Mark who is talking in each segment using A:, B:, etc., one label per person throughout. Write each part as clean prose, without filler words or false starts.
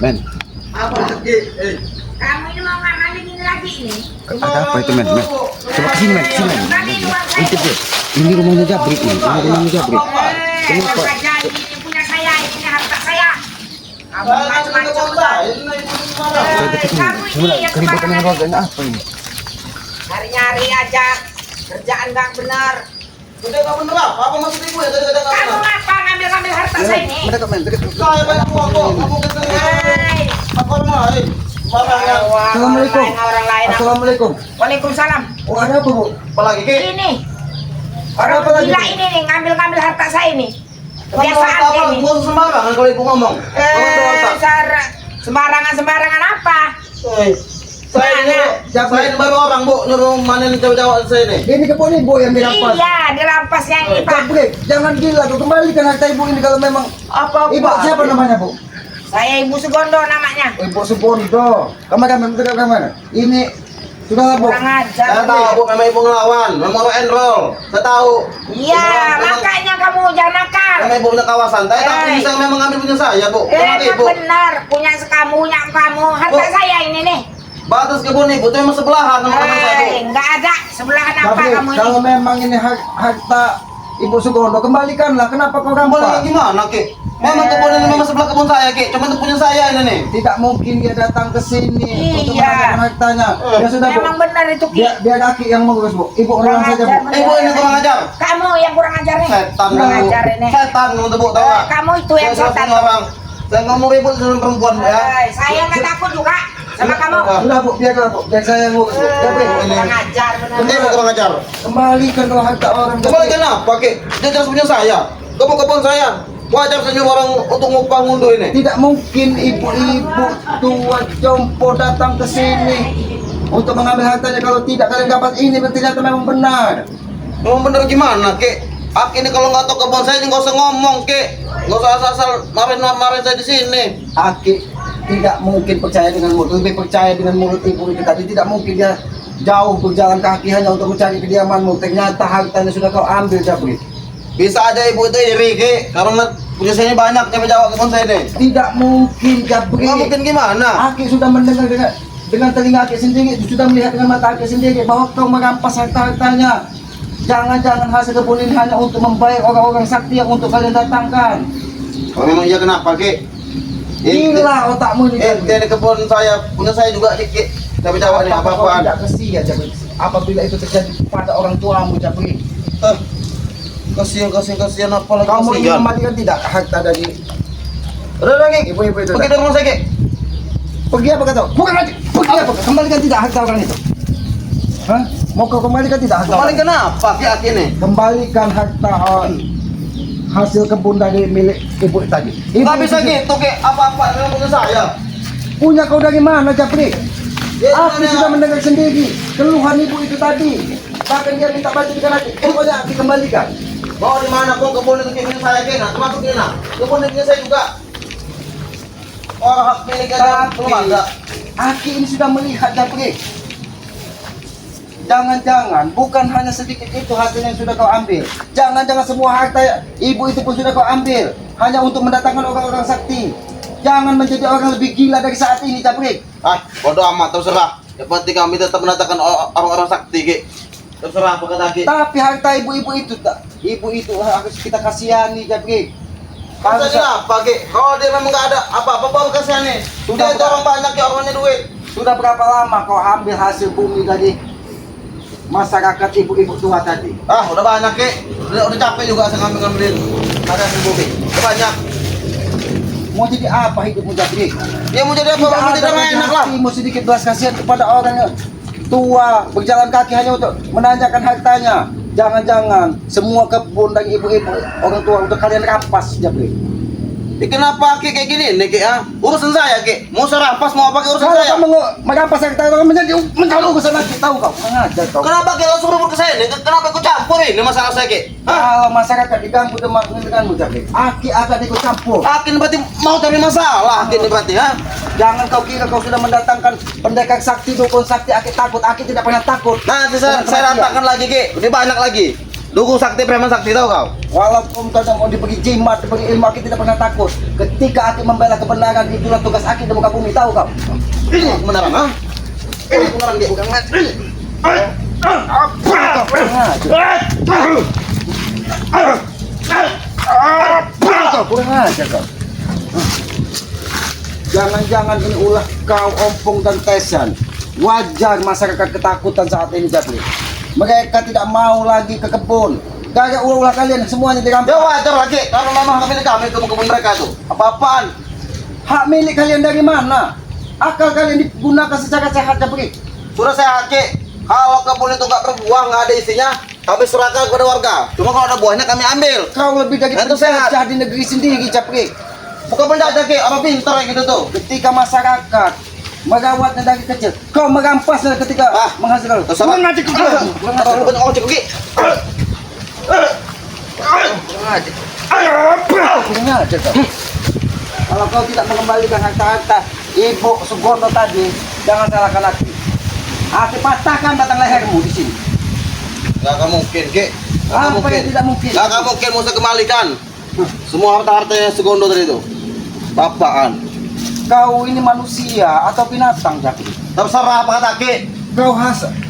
A: Men.
B: Apa lagi?
C: Kamu ini mau ngamalin ini lagi ini?
A: Ada apa itu men? Coba sini men, sini men. Itu tuh. Ini rumahnya Jabrik nih, ini rumahnya Jabrik. Kenapa?
C: Saja ini punya saya, ini harta saya. Kamu macam-macam. Kamu ini yang
A: Keributan dengan
C: sembarangan.
A: keluarganya apa ini?
C: Nyari-nyari aja, kerjaan nggak benar.
B: Udah kamu bener apa maksud ibu ya?
C: Kamu ngapa ngambil-ngambil harta saya ini?
A: Mereka men,
B: Saya banyak uang kok. Kamu ketemu.
C: Hei,
B: Apa main? Barangnya.
A: Assalamualaikum.
C: Orang lain.
A: Assalamualaikum.
C: Waalaikumsalam.
A: Oh ada apa bu?
B: Apalagi Ki?
C: Ini.
A: Ada apa lagi?
C: Gila ini nih ngambil-ngambil harta saya ini.
B: Kamu
C: Kebiasaan
B: apa?
C: dia ini.
B: Gua sembarangan kalau ibu ngomong.
C: Sembarangan apa?
B: Saya ini, saya baru orang bu nyuruh manen cewek-cewek saya ini.
A: Ini kebun ibu yang dirampas.
C: Iya, dirampasnya ini Pak.
A: Jabrik, jangan gila tuh, kembalikan harta ibu ini kalau memang.
C: Apa
A: Ibu siapa namanya bu?
C: Saya Ibu Sugondo namanya.
A: Ibu Subondo. Kamera, kamera. Ini sudah bu.
C: Kurang ajar.
B: Saya tahu bu, memang ibu ngelawan, memang rock and roll. Saya tahu.
C: Iya, makanya kamu jangan nakal.
B: Memang ibu punya kawasan. Saya tahu ini saya memang ngambil punya saya bu. Memang ibu.
C: Benar, punya kamu. Harta saya ini nih.
B: Batas kebun ibu itu memang sebelahan sama teman saya bu.
C: Enggak ada sebelahan apa
A: Jabrik,
C: kamu ini?
A: kalau memang ini harta Ibu Sugondo, kembalikanlah. Kenapa kau
B: Boleh
A: rampas?
B: gimana Ki? Memang kebun ini memang sebelah kebun saya Ki. Cuma itu punya saya ini nih.
A: Tidak mungkin dia datang ke sini untuk
C: Iya.
A: mengambil hartanya. Ya sudah bu.
C: Memang benar itu Ki.
A: Biar Aki yang mengurus bu. Ibu
C: Kurang
A: ulang saja bu.
C: ajar,
B: Ibu ini kurang ajar.
C: Kamu yang kurang ajar nih.
B: Setan
C: Kurang
B: kamu.
C: ajar ini.
B: Setan kamu tuh bu, tahu nggak?
C: Kamu itu yang
B: Saya
C: setan.
B: sama orang. Saya ngomong ribut sama perempuan ya.
C: Saya nggak takut juga sama kamu.
A: Sudah bu, biarlah bu. Biar saya yang ngurus bu. Jabrik,
C: Kurang ajar benar.
B: Ini ibu kurang ajar.
A: kembalikan kalau harta orang.
B: Kembalikan apa Ki? Dia jelas punya saya. Kebun saya. Wajar senyum orang untuk ngupah ngunduh ini.
A: Tidak mungkin ibu-ibu tua jompo datang ke sini untuk mengambil hartanya. Kalau tidak kalian dapat ini ternyata memang benar.
B: Memang bener gimana Ki? Aki ini kalau nggak tahu kebun saya nggak usah ngomong Ki. Nggak usah asal-asal marahin saya di sini.
A: Aki tidak mungkin percaya dengan mulut, lebih percaya dengan mulut ibu itu tadi. Tidak mungkin dia jauh berjalan kaki hanya untuk mencari kediamanmu. Ternyata hartanya sudah kau ambil, Jabrik.
B: Bisa aja ibu itu iri Ki, karena punya saya ini banyak yang menjawab kebun saya ini.
A: Tidak mungkin, Jabrik.
B: Nggak mungkin gimana?
A: Aki sudah mendengar dengan telinga Aki sendiri, sudah melihat dengan mata Aki sendiri bahwa kau merampas harta-hartanya. Jangan-jangan hasil kebun ini hanya untuk membayar orang-orang sakti yang untuk kalian datangkan.
B: Kalau memang iya kenapa Ki?
A: Gila otakmu ini.
B: Ini kebun saya, punya saya juga Ki. Tapi jawab ini
A: Apakah kau
B: apa-apaan.
A: tidak kesian, Jabrik? Apabila itu terjadi pada orang tuamu, Jabrik.
B: Kasihan apa lagi
A: Kamu ingin
B: kasihan.
A: mematikan tidak harta dari
B: Udah lagi.
A: ibu-ibu itu?
B: Pergi dari rumah saya Ki.
A: Pergi apa kata? Bukan aja. Pergi apa? Kembalikan tidak harta orang itu. Hah? Mau kau kembalikan tidak harta?
B: Kembali kenapa Ki Aki ini?
A: Kembalikan harta hasil kebun dari milik ibu tadi.
B: Nggak bisa gitu Ki, apa-apa memang punya saya.
A: Punya kau dari mana, Jabrik?
B: Ya,
A: Aku
B: mana?
A: sudah mendengar sendiri keluhan ibu itu tadi. Bahkan dia minta bantuan lagi. Pokoknya dikembalikan.
B: Mau di mana pun kebun itu punya saya Ki, nah termasuk ini nah. Kebun itu punya saya juga. Orang hak miliknya keluarga.
A: Aki ini sudah melihat, Jabrik. Jangan-jangan bukan hanya sedikit itu hasil yang sudah kau ambil. Jangan-jangan semua harta ibu itu pun sudah kau ambil hanya untuk mendatangkan orang-orang sakti. Jangan menjadi orang lebih gila dari saat ini, Jabrik.
B: Bodoh amat, terserah. Yang penting kami tetap mendatangkan orang-orang sakti Ki. Terserah apa kata Ki.
A: Tapi harta ibu-ibu itu, ibu itu harus kita kasihani, Jabrik.
B: Masa dia apa Ki? Kalau dia memang nggak ada apa-apa baru kasihan nih.
A: Sudah,
B: Dia itu orang banyak ya, orangnya duit.
A: Sudah berapa lama kau ambil hasil bumi dari masyarakat ibu-ibu tua tadi?
B: Udah banyak Ki. Udah capek juga saya ngambilin. Ada seribu Ki. Udah banyak.
A: Mau jadi apa hidupmu, Jabrik?
B: Ya mau jadi apa? Mau jadi orang enak lah.
A: Mau sedikit belas kasihan kepada orang yang tua berjalan kaki hanya untuk menanyakan hartanya. Jangan-jangan semua kebun dan ibu-ibu orang tua untuk kalian rampas, Jabrik.
B: Kenapa Ki kayak gini nih Ki? Urusan saya Ki. Mau saya rampas mau apa Ki urusan
A: Kalau
B: saya?
A: kamu merampas harta orang menjadi urusan lagi, tahu kau? Mengajar kau.
B: Kenapa Ki langsung ribut ke saya nih? Kenapa ikut campur ini masalah saya Ki?
A: Kalau masyarakat diganggu denganmu, Jabrik, Aki akan ikut campur.
B: Akin berarti mau cari masalah Akin berarti ha?
A: Jangan kau kira kau sudah mendatangkan pendekar sakti, dukun sakti, Aki takut. Aki tidak pernah takut.
B: Nanti saya datangkan lagi Ki. Ini banyak lagi. Dukung sakti preman sakti tahu kau?
A: Walaupun kau mau diberi jimat, diberi ilmu, Aki tidak pernah takut. Ketika Aki membela kebenaran, itulah tugas Aki di muka bumi, tahu kau?
B: Ini kebenaran, ha? Ini kebenaran dia bukan mati.
A: Kau kurang ajar kau. Jangan-jangan ini ulah kau Ompong dan Tesan. Wajar masyarakat ketakutan saat ini, Japri. Mereka tidak mau lagi ke kebun. Gara ulah kalian semuanya dirampas.
B: Ya wajar lagi, karena memang hak milik kami itu kebun mereka itu. Apa-apaan?
A: Hak milik kalian dari mana? Akal kalian digunakan secara sehat, Japri.
B: Sudah saya haki. Kalau kebun itu nggak berbuah, nggak ada isinya, kami serahkan kepada warga. Cuma kalau ada buahnya kami ambil.
A: Kau lebih dari
B: Itu sehat.
A: penjajah di negeri sendiri, Japri.
B: Bukan penjajah ki, apa pintar kayak gitu tuh.
A: Ketika masyarakat merawatnya dari kecil, kau merampasnya ketika menghasilkan.
B: Sama ngaji kau. Kalau lu banyak ojek ki.
A: Kurang ajar kau. Kalau kau tidak mengembalikan harta-harta Ibu Sugondo tadi, jangan salahkan Aki. Aki patahkan batang lehermu di sini.
B: Gak akan mungkin ki.
A: Apa yang tidak mungkin?
B: Gak akan mungkin mau saya kembalikan. Semua harta-hartanya Segundo tadi itu. Apaan?
A: Kau ini manusia atau binatang, Japri?
B: Terserah apa kata ki.
A: Kau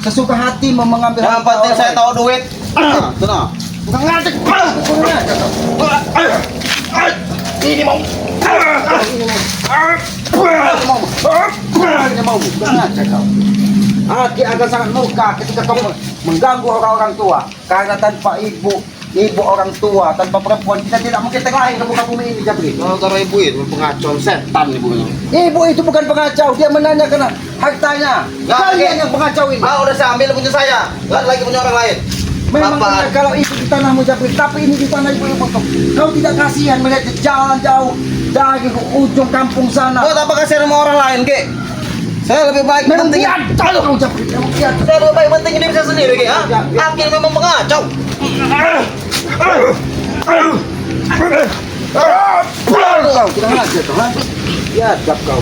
A: sesuka hati mau mengambil
B: Yang
A: harta
B: penting
A: orang
B: saya
A: lain.
B: tahu duit. Tenang.
A: Bukan ngajar. Kurang ajar kau.
B: Ini mau.
A: Ini mau. Kurang ajar kau. Aki akan sangat murka ketika kau mengganggu orang-orang tua. Karena tanpa ibu orang tua, tanpa perempuan, kita tidak mungkin terlahir ke muka bumi ini, Japri.
B: Kalau taruh ibu itu pengacau setan ibunya.
A: Ibu itu bukan pengacau, dia menanyakan hartanya.
B: Nggak,
A: Kalian
B: Ki.
A: yang pengacau ini.
B: Ah udah saya ambil punya saya. Gak ada lagi punya orang lain.
A: Memang
B: Apaan?
A: benar kalau itu di tanahmu, Japri, tapi ini di tanah ibu-ibu. Kau tidak kasihan melihat jalan jauh dari ujung kampung sana.
B: Buat apa kasih sama orang lain, Ki? Saya lebih baik
A: Memang
B: penting.
A: biadab kau, Japri. Memang biadab.
B: Saya lebih baik penting diri saya sendiri, Ki, ha? Akhir memang mengacau.
A: Kau tidak ngajar kau, ha? Biadab kau.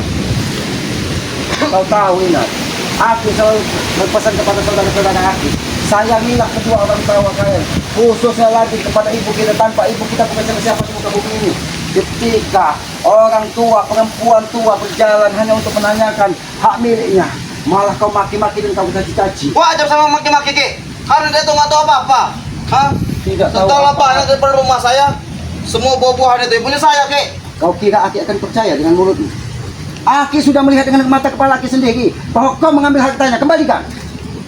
A: Kau tahu, Inat, aku selalu berpesan kepada saudara-saudara aku, sayangilah kedua orang tua kalian, khususnya lagi kepada ibu kita. Tanpa ibu kita bukan siapa-siapa di muka bumi ini. Ketika orang tua, perempuan tua berjalan hanya untuk menanyakan hak miliknya, malah kau maki-maki dan kau caci-caci.
B: Wajar sama maki-maki, Ki. Karena dia tuh nggak tahu apa-apa. Hah?
A: Tidak tahu
B: Setelah
A: apa-apa.
B: banyak daripada rumah saya, semua buah-buahan itu punya saya, Ki.
A: Kau kira Aki akan percaya dengan mulutmu? Aki sudah melihat dengan mata kepala Aki sendiri bahwa kau mengambil hartanya. Kembalikan.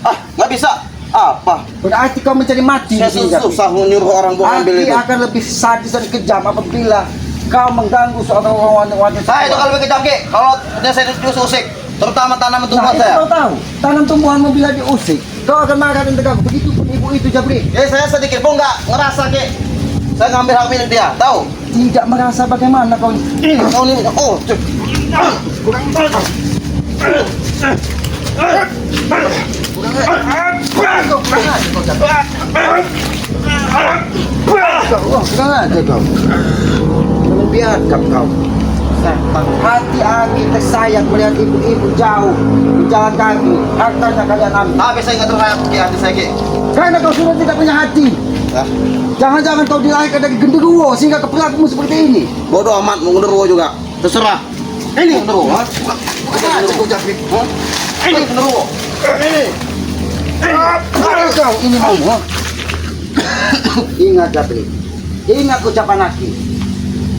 B: Ah, nggak bisa. Apa?
A: Berarti kau mencari mati
B: Saya
A: di sini, Japri.
B: susah menyuruh orang buat ambil
A: Aki
B: itu.
A: akan lebih sadis dan kejam apabila kau mengganggu seorang wanita.
B: Saya itu kalau lebih kejam, Ki. Kalau dia saya diusik, terutama tanaman tumbuhan
A: itu
B: saya.
A: kau tahu, tanam tumbuhanmu bila diusik, kau akan marah dan tegang. Begitu pun ibu itu, Japri.
B: Saya sedikit pun nggak ngerasa, Ki. Saya ngambil hak milik dia, tahu?
A: Tidak merasa bagaimana kau ini.
B: Kau ini, oh, cek.
A: Kurang aja kau. Biadab kau. Hati Aki tersayang melihat ibu-ibu jauh berjalan kaki, hartanya kalian ambil.
B: Tapi saya nggak terlayak di hati saya, Ki.
A: Karena kau sudah tidak punya hati.
B: Ya.
A: Jangan-jangan kau dilahirkan dari genderuwo sehingga kepelakumu seperti ini.
B: Bodoh amat mau genderuwo juga. Terserah. Ini genderuwo, ha?
A: Kau Japri.
B: Hah? Ini genderuwo. Ini.
A: Kau ini mau. ha? Ingat Japri. Ingat ucapan Aki.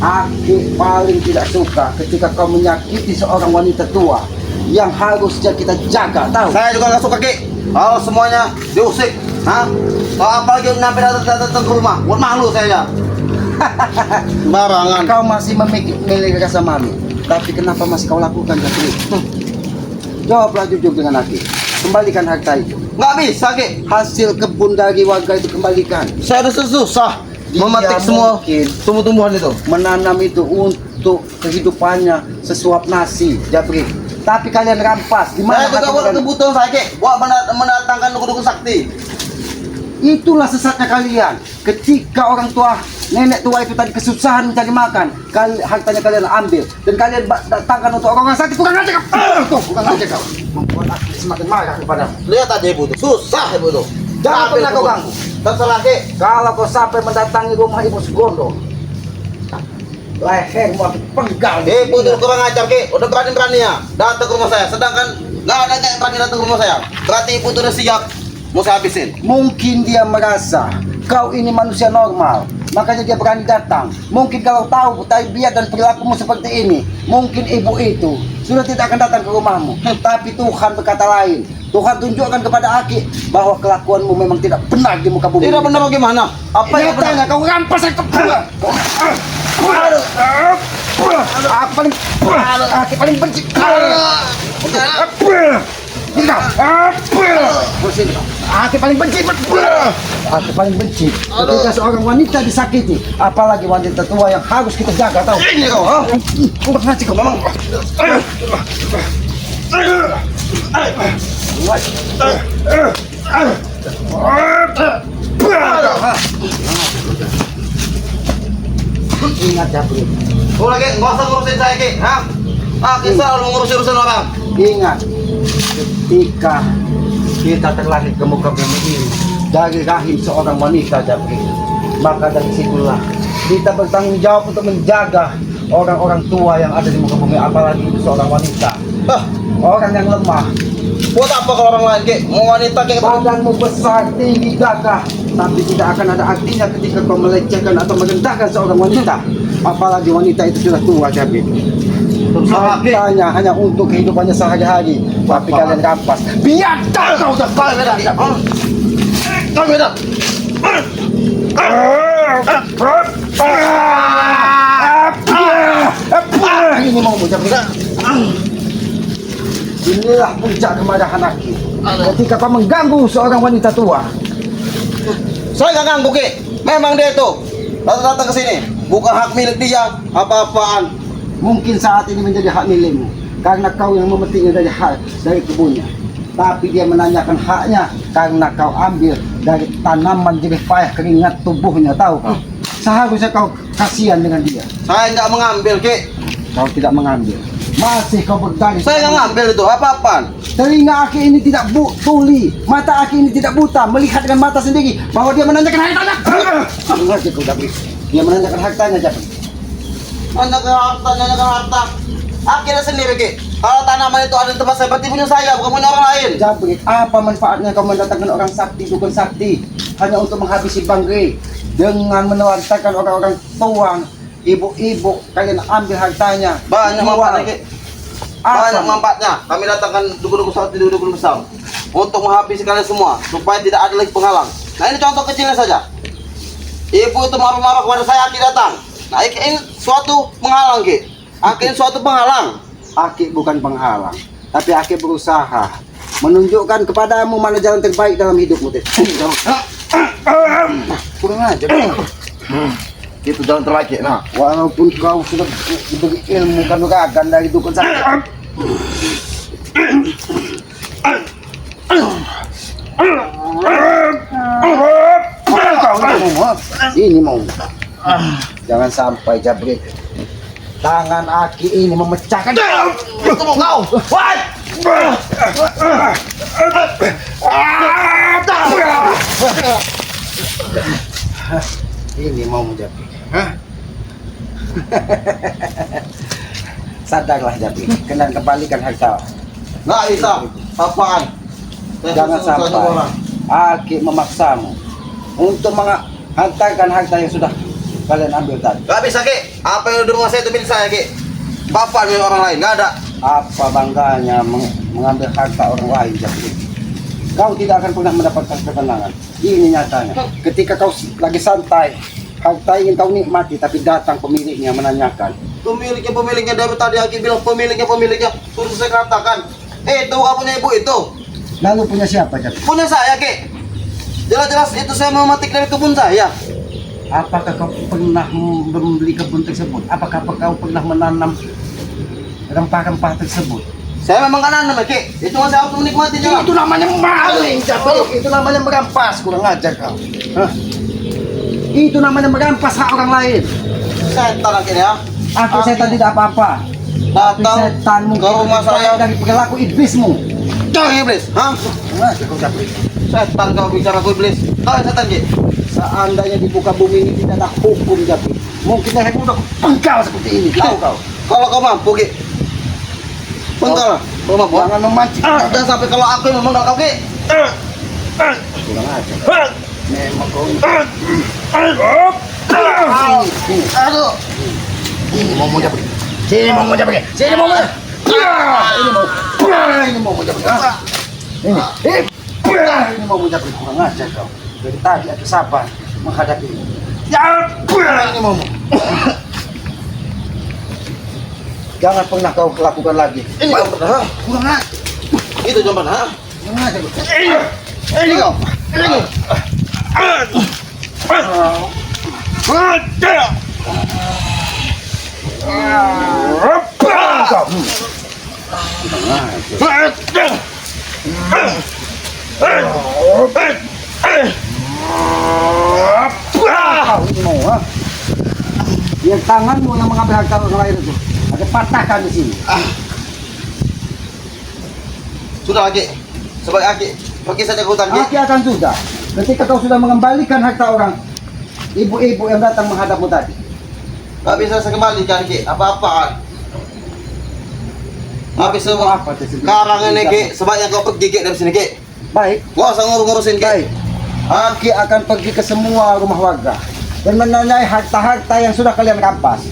A: Aki paling tidak suka ketika kau menyakiti seorang wanita tua yang harusnya kita jaga, tahu?
B: Saya juga nggak suka, Ki. Kalau semuanya diusik, ha? Kalau apalagi nyampe datang ke rumah, buat malu saya. Barangan.
A: Kau masih memiliki rasa malu, tapi kenapa masih kau lakukan, Japri? Jawablah jujur dengan Aki. Kembalikan harta itu.
B: Nggak bisa, Ki.
A: Hasil kebun dari warga itu kembalikan.
B: Saya udah susah
A: Dia
B: memetik semua
A: mungkin
B: tumbuh-tumbuhan itu.
A: menanam itu untuk kehidupannya sesuap nasi, Japri. Tapi kalian rampas. Di mana
B: Saya juga
A: hati
B: buat
A: kalian?
B: kebutuhan saya, Ki. Buat mendatangkan dukun-dukun sakti.
A: Itulah sesatnya kalian. Ketika orang tua, nenek tua itu tadi kesusahan mencari makan, hartanya kalian ambil dan kalian datangkan untuk orang sakit. Bukan aja kau. Bukan aja kau. Membuat aku semakin marah kepada.
B: Lihat aja ibu tuh, susah ibu tuh.
A: Jangan pernah kau ganggu.
B: Terserah Ki.
A: Kalau kau sampai mendatangi rumah Ibu Sugondo, lehermu aku penggal.
B: Ibu itu kurang ajar Ki. Udah berani-beraninya datang ke rumah saya. Sedangkan nggak ada yang berani datang ke rumah saya. Berarti ibu itu udah siap mau saya habisin.
A: Mungkin dia merasa kau ini manusia normal, makanya dia berani datang. Mungkin kalau tahu tabiat dan perilakumu seperti ini, mungkin ibu itu sudah tidak akan datang ke rumahmu. Tapi Tuhan berkata lain. Tuhan tunjukkan kepada Aki bahwa kelakuanmu memang tidak benar di muka bumi.
B: Tidak benar bagaimana? Apa yang benar?
A: Nyatanya kau rampas aku. Aki paling benci. Aki paling benci. Aki paling benci ketika seorang wanita disakiti, apalagi wanita tua yang harus kita jaga, tahu?
B: Ini kau, ha?
A: Kau ngaji kau memang. Ingat ya, Bro.
B: Kau lagi nggak usah ngurusin saya Ki, ha? Aki selalu ngurusin orang.
A: Ingat, ketika kita terlahir ke muka bumi ini dari rahim seorang wanita, Jabri, maka dari situlah kita bertanggung jawab untuk menjaga orang-orang tua yang ada di muka bumi, apalagi itu seorang wanita,
B: Hah,
A: orang yang lemah.
B: buat apa kalau orang lain Ki? Mau wanita Ki?
A: Badanmu besar, tinggi, gagah, tapi tidak akan ada artinya ketika kau melecehkan atau merendahkan seorang wanita, apalagi wanita itu sudah tua, Jabri.
B: Terserah Ki.
A: Hartanya hanya untuk kehidupannya sehari-hari, tapi kalian rampas. Biar kau udah
B: Kau beda. Kau beda.
A: Ini mau bocah. Inilah puncak kemarahan Aki. Ketika kau mengganggu seorang wanita tua.
B: Saya nggak ganggu Ki. Memang dia itu datang ke sini. Bukan hak milik dia. Apa-apaan.
A: Mungkin saat ini menjadi hak milikmu karena kau yang memetiknya dari kebunnya. Tapi dia menanyakan haknya karena kau ambil dari tanaman jerih payah keringat tubuhnya, tahu kau? Seharusnya kau kasihan dengan dia.
B: Saya nggak mengambil Ki.
A: Kau tidak mengambil. Masih kau berdari.
B: Saya nggak ngambil itu. Apa-apaan.
A: Telinga Aki ini tidak tuli, mata Aki ini tidak buta, melihat dengan mata sendiri bahwa dia menanyakan hartanya. Mengerti kau, Jabri? Dia menanyakan hartanya, Jabri.
B: Nanya ke harta. Akhirnya sendiri Ki. Kalau tanaman itu ada di tempat saya, berarti punya saya, bukan punya orang lain.
A: Jabri, apa manfaatnya kau mendatangkan orang sakti, dukun sakti hanya untuk menghabisi bangke dengan menelantarkan orang-orang tua, ibu-ibu, kalian ambil hartanya.
B: Banyak
A: Jual.
B: manfaatnya Ki.
A: Apa?
B: Banyak manfaatnya. Kami datangkan dukun-dukun sakti, dukun-dukun besar untuk menghabisi kalian semua supaya tidak ada lagi penghalang. Nah ini contoh kecilnya saja. Ibu itu marah-marah kepada saya, Aki datang. Nah ini suatu penghalang Ki. Aki ini suatu penghalang.
A: Aki bukan penghalang, tapi Aki berusaha menunjukkan kepadamu mana jalan terbaik dalam hidupmu. Kurang aja.
B: Itu jalan terbaik nah.
A: Walaupun kau sudah diberi ilmu kanuragan dari dukun sakti. Ini mau. Jangan sampai Jabri. Tangan Aki ini memecahkan.
B: Itu mau kau. What?
A: Ini mau Jabri. Sadarlah Jabri. Kena kembalikan harta.
B: Nggak bisa. Apaan?
A: Jangan sampai Aki memaksamu untuk menghantarkan harta yang sudah kalian ambil tadi.
B: Nggak bisa Ki. Apa yang di rumah saya itu milik saya Ki. Bapak milik orang lain. Nggak ada.
A: Apa bangganya mengambil harta orang lain, Jabri? Kau tidak akan pernah mendapatkan ketenangan. Ini nyatanya. Ketika kau lagi santai, harta ingin kau nikmati, tapi datang pemiliknya menanyakan.
B: Pemiliknya dari tadi Aki bilang pemiliknya. Suruh saya katakan. Itu bukan punya ibu itu.
A: Lalu punya siapa, Jabri?
B: Punya saya Ki. Jelas-jelas itu saya memetik dari kebun saya.
A: Apakah kau pernah membeli kebun tersebut? Apakah kau pernah menanam rempah-rempah tersebut?
B: Saya memang kan nanam Ki. Itu mah saya harus menikmati juga.
A: Itu namanya maling, Jabri. Itu namanya merampas. Kurang ajar kau. Hah? Itu namanya merampas hak orang lain.
B: Setan akhirnya ya.
A: Aku setan tidak apa-apa. Tapi
B: Datang
A: setanmu
B: ke rumah saya.
A: dari perilaku iblismu.
B: Jangan iblis, hah?
A: Nah, kau Jabri.
B: Setan kau bicara aku iblis. Kau yang setan, Ki.
A: Seandainya di muka bumi ini tidak ada hukum jadi, mungkin saya udah penggal seperti ini. Tahu kau?
B: Kalau kau mampu, Ki. Penggal. Kau mampu.
A: Jangan memancing.
B: Jangan sampai kalau aku yang memenggal kau, Ki.
A: Kurang ajar. Memang kau ini.
B: Aduh.
A: Ini mau jabrik. Sini mau jabrik. Sini mau. Ini mau jabrik. Ini mau jabrik. Kurang ajar kau. Dari tadi aku sabar menghadapi ini. Ini mau. Jangan pernah kau lakukan lagi.
B: Ini kau pernah.
A: Kurang ajar.
B: Itu jangan pernah.
A: Kurang ajar.
B: Ini kau. Ini kau.
A: Ini mau, ha? Yang tanganmu yang mengambil harta orang lain itu ada patahkan di sini.
B: Sudah, Ki. Sebaik Aki pergi saja ke hutan, Ki.
A: Aki akan sudah. Ketika kau sudah mengembalikan harta orang ibu-ibu yang datang menghadapmu tadi.
B: Gak bisa saya kembalikan, Ki. Apa-apaan. Habis semua.
A: Apa itu?
B: Sekarang ini, Ki, sebaiknya kau pergi, Ki, dari sini, Ki.
A: Baik.
B: Gua usah ngurusin, Ki.
A: Baik. Aki akan pergi ke semua rumah warga dan menanyai harta-harta yang sudah kalian rampas.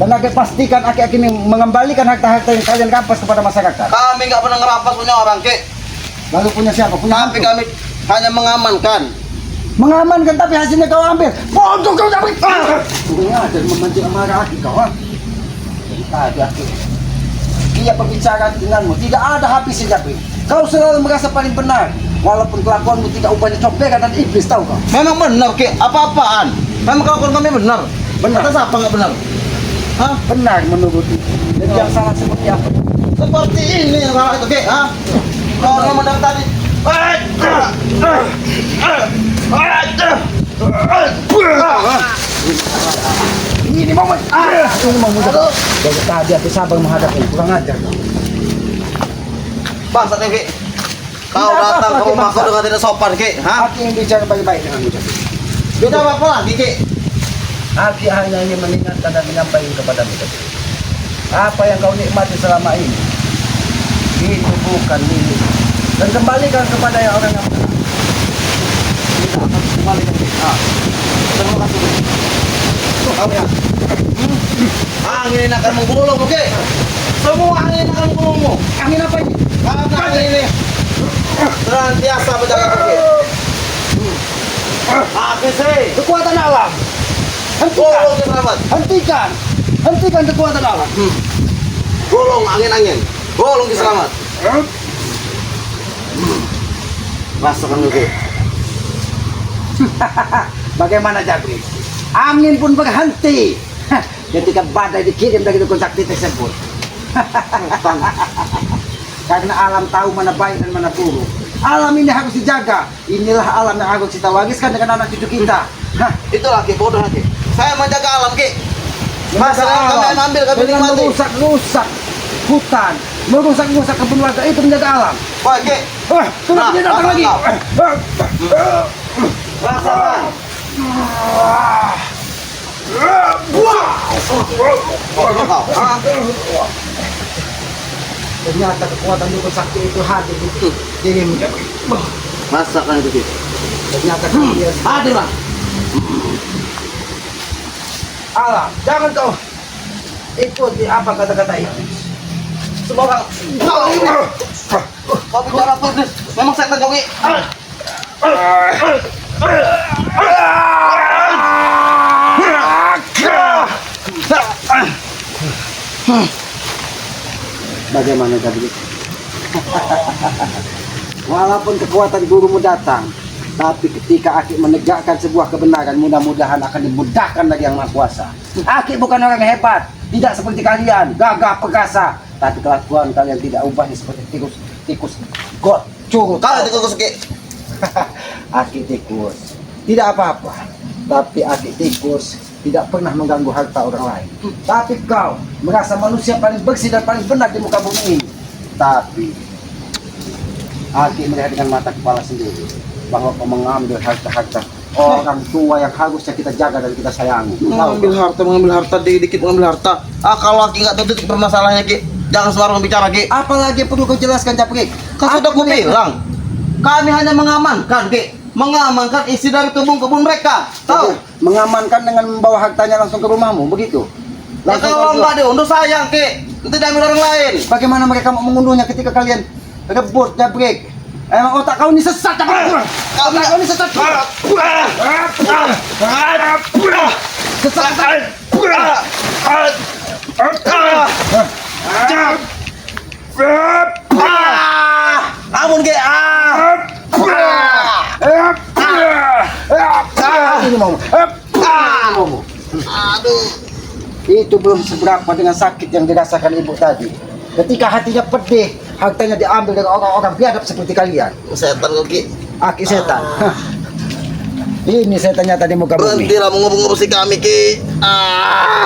A: Dan Aki pastikan Aki akan mengembalikan harta-harta yang kalian rampas kepada masyarakat.
B: Kami nggak pernah ngerampas punya orang, Ki.
A: Lalu punya siapa? Punya
B: Tapi
A: hantu.
B: kami hanya mengamankan.
A: Mengamankan tapi hasilnya kau ambil. Bodoh kau tapi. Kurang ajar memancing amarah Aki kau, ha? Tadi Aki. Dia berbicara denganmu, tidak ada habisnya Japri. Kau selalu merasa paling benar, walaupun kelakuanmu tidak ubahnya comberan dan iblis, tahu kau?
B: Memang benar, Ki. Apa-apaan? Memang kelakuan kami benar.
A: Benar.
B: Atas apa nggak benar? Hah?
A: Benar menurutmu. Dan yang salah seperti apa?
B: Seperti ini yang salah itu, Ki. Hah? Kau orang menang tadi.
A: Ini momen. Ini momen. Dari tadi aku sabar menghadapi. Kurang ajar.
B: Bangsat, Ki. Kau
A: Tidak
B: datang
A: apa-apa,
B: ke
A: Ki,
B: rumahku
A: bangsat.
B: dengan tidak sopan, Ki. Hah?
A: Aki yang bicara baik-baik denganmu.
B: Tidak apa-apa lagi, Ki.
A: Aki hanya ingin mengingatkan dan menyampaikan kepadamu. Apa yang kau nikmati selama ini, itu bukan milik. Dan kembalikan kepada yang orang yang benar. Kita akan kembalikan.
B: Terima kasih. Kau ya. Angin akan menggulung, Ki. Semua angin akan menggulungmu.
A: Angin apa ini?
B: Karena angin ini senantiasa menjaga Ki. Aki sih.
A: Kekuatan alam. Hentikan.
B: Gulung Ki Selamat.
A: Hentikan. Hentikan kekuatan alam.
B: Gulung angin-angin. Gulung Ki Selamat. Rasakan Ki.
A: Bagaimana Jabri? Angin pun berhenti ketika badai dikirim dari dukun sakti tersebut. Karena alam tahu mana baik dan mana buruk. Alam ini harus dijaga. Inilah alam yang harus kita wariskan dengan anak cucu kita.
B: Itulah Ki, bodoh Ki. Saya menjaga alam Ki. Masa kami ambil kami
A: dengan
B: nikmati.
A: merusak-rusak hutan, merusak-rusak kebun warga itu menjaga alam.
B: Wah Ki,
A: Sudah dia datang lagi.
B: rasakan. Bodoh kau. Hah?
A: Ternyata kekuatan dukun sakti itu hadir di dirimu.
B: Rasakan itu Ki.
A: Ternyata dia
B: Hadirlah.
A: alam. Jangan kau ikuti apa kata-kata itu.
B: Semoga kau ini. Kau bicara apa Iblis? Memang saya kau Ki.
A: Bagaimana tadi? Walaupun kekuatan gurumu datang, tapi ketika Aki menegakkan sebuah kebenaran, mudah-mudahan akan dimudahkan dari Yang Maha Kuasa. Aki bukan orang yang hebat, tidak seperti kalian, gagah perkasa, tapi kelakuan kalian tidak ubahnya seperti tikus gocung.
B: Kau itu Ki.
A: Aki tikus, tidak apa-apa, tapi Aki tikus tidak pernah mengganggu harta orang lain. Tapi kau merasa manusia paling bersih dan paling benar di muka bumi ini. Tapi Aki melihat dengan mata kepala sendiri bahwa kau mengambil harta-harta orang tua yang harusnya kita jaga dan kita sayangi.
B: Mengambil harta, dikit mengambil harta. Kalau Aki nggak tahu titik permasalahannya, Ki, jangan sembarang bicara, Ki.
A: Apalagi perlu kau jelaskan, Japrik?
B: Kan sudah aku bilang, kami hanya mengamankan, Ki. Mengamankan isi dari kebun-kebun mereka. Tahu?
A: Mengamankan dengan membawa hartanya langsung ke rumahmu, begitu?
B: Ya,
A: Langsung
B: kalau
A: kau
B: nggak diunduh sayang, Ki. Nanti diambil orang lain.
A: bagaimana mereka mau mengunduhnya ketika kalian rebut, Japrik? Emang otak kau ini sesat, Japrik? Otak kau ini sesat. Sesat.
B: Ampun, Ki.
A: Ini mau.
B: Aduh.
A: Itu belum seberapa dengan sakit yang dirasakan ibu tadi. Ketika hatinya pedih, hartanya diambil dari orang-orang biadab seperti kalian.
B: Setan kau, Ki.
A: Aki setan. Hah. Ini setannya tadi muka bumi.
B: Berhentilah mengurusi kami, Ki.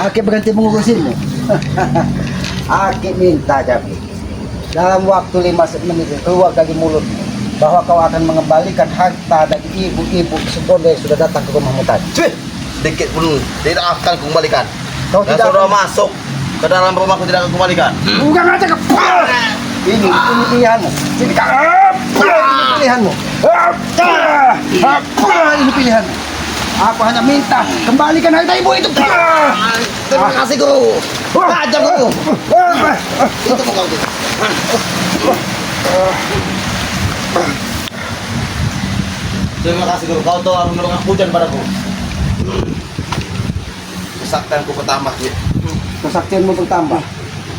A: Aki berhenti mengurusimu. Aki minta, Jabi, dalam waktu 5 menit keluar dari mulutmu bahwa kau akan mengembalikan harta dari ibu-ibu Sugondo yang sudah datang ke rumahmu tadi.
B: Cuy, sedikit pun tidak akan kembalikan.
A: Kau
B: Dan
A: tidak
B: sudah
A: akan-
B: masuk ke dalam rumahku tidak akan kembalikan.
A: Bukan aja ke ini pilihanmu. Sini kak. Ini pilihanmu. Ini pilihanmu. Aku hanya minta kembalikan harta ibu itu.
B: Terima kasih, Guru. Ajar, Guru. Itu mau kau, Ki. Terima kasih, Guru. Kau telah menolong hujan padaku. Kesaktianku bertambah, Ki.
A: Kesaktianmu bertambah,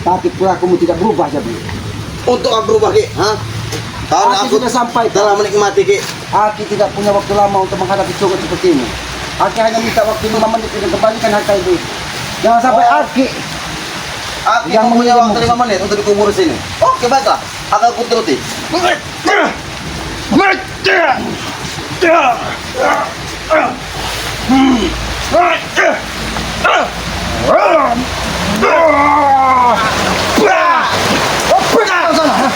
A: tapi perilakumu tidak berubah, Jabi.
B: Untuk aku berubah, Ki. Hah? Karena
A: Aki
B: aku
A: sudah sampai.
B: telah menikmati, Ki.
A: Aki tidak punya waktu lama untuk menghadapi curut seperti ini. Aki hanya minta waktu 5 menit untuk kembalikan harta ibu. Jangan sampai Aki
B: Aku
A: Yang
B: punya
A: mengirim-
B: waktu 5 menit untuk dikubur di sini. Oke, baiklah. Akan aku turuti.
A: pergi kau sana. Ha?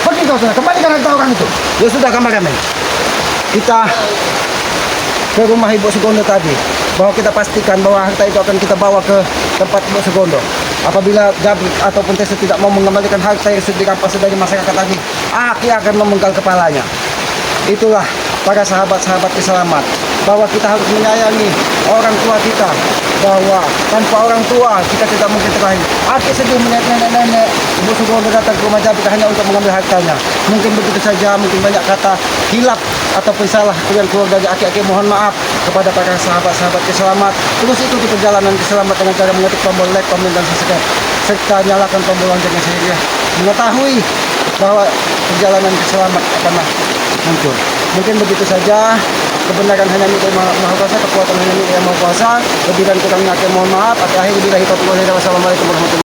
A: Pergi kau sana, kembalikan harta orang itu. Ya sudah, kameramen. Kita ke rumah Ibu Sugondo tadi, bahwa kita pastikan bahwa harta itu akan kita bawa ke tempat Ibu Sugondo. Apabila Jabrik ataupun Tessa tidak mau mengembalikan harta yang sudah dirampas dari masyarakat tadi, Aki akan memenggal kepalanya. Itulah para sahabat-sahabat selamat, bahwa kita harus menyayangi orang tua kita, bahwa tanpa orang tua kita tidak mungkin terlahir. Aki sedih melihat nenek-nenek Ibu Sugondo datang ke rumah Jabrik hanya untuk mengambil hartanya. Mungkin begitu saja, mungkin banyak kata hilap ataupun salah keluarga Aki mohon maaf kepada para sahabat-sahabat selamat. Terus ikuti perjalanan selamat dengan cara mengetik tombol like, komen, dan subscribe, serta nyalakan tombol loncengnya sehingga mengetahui bahwa perjalanan selamat akanlah muncul. Mungkin begitu saja. Kebenaran hanya milik Yang Maha Kuasa, kekuatan hanya milik Yang Maha Kuasa. Lebih dan kurangnya Aki mohon maaf. Akhir billahi taufiq wal hidayah. Wassalamualaikum warahmatullahi wabarakatuh.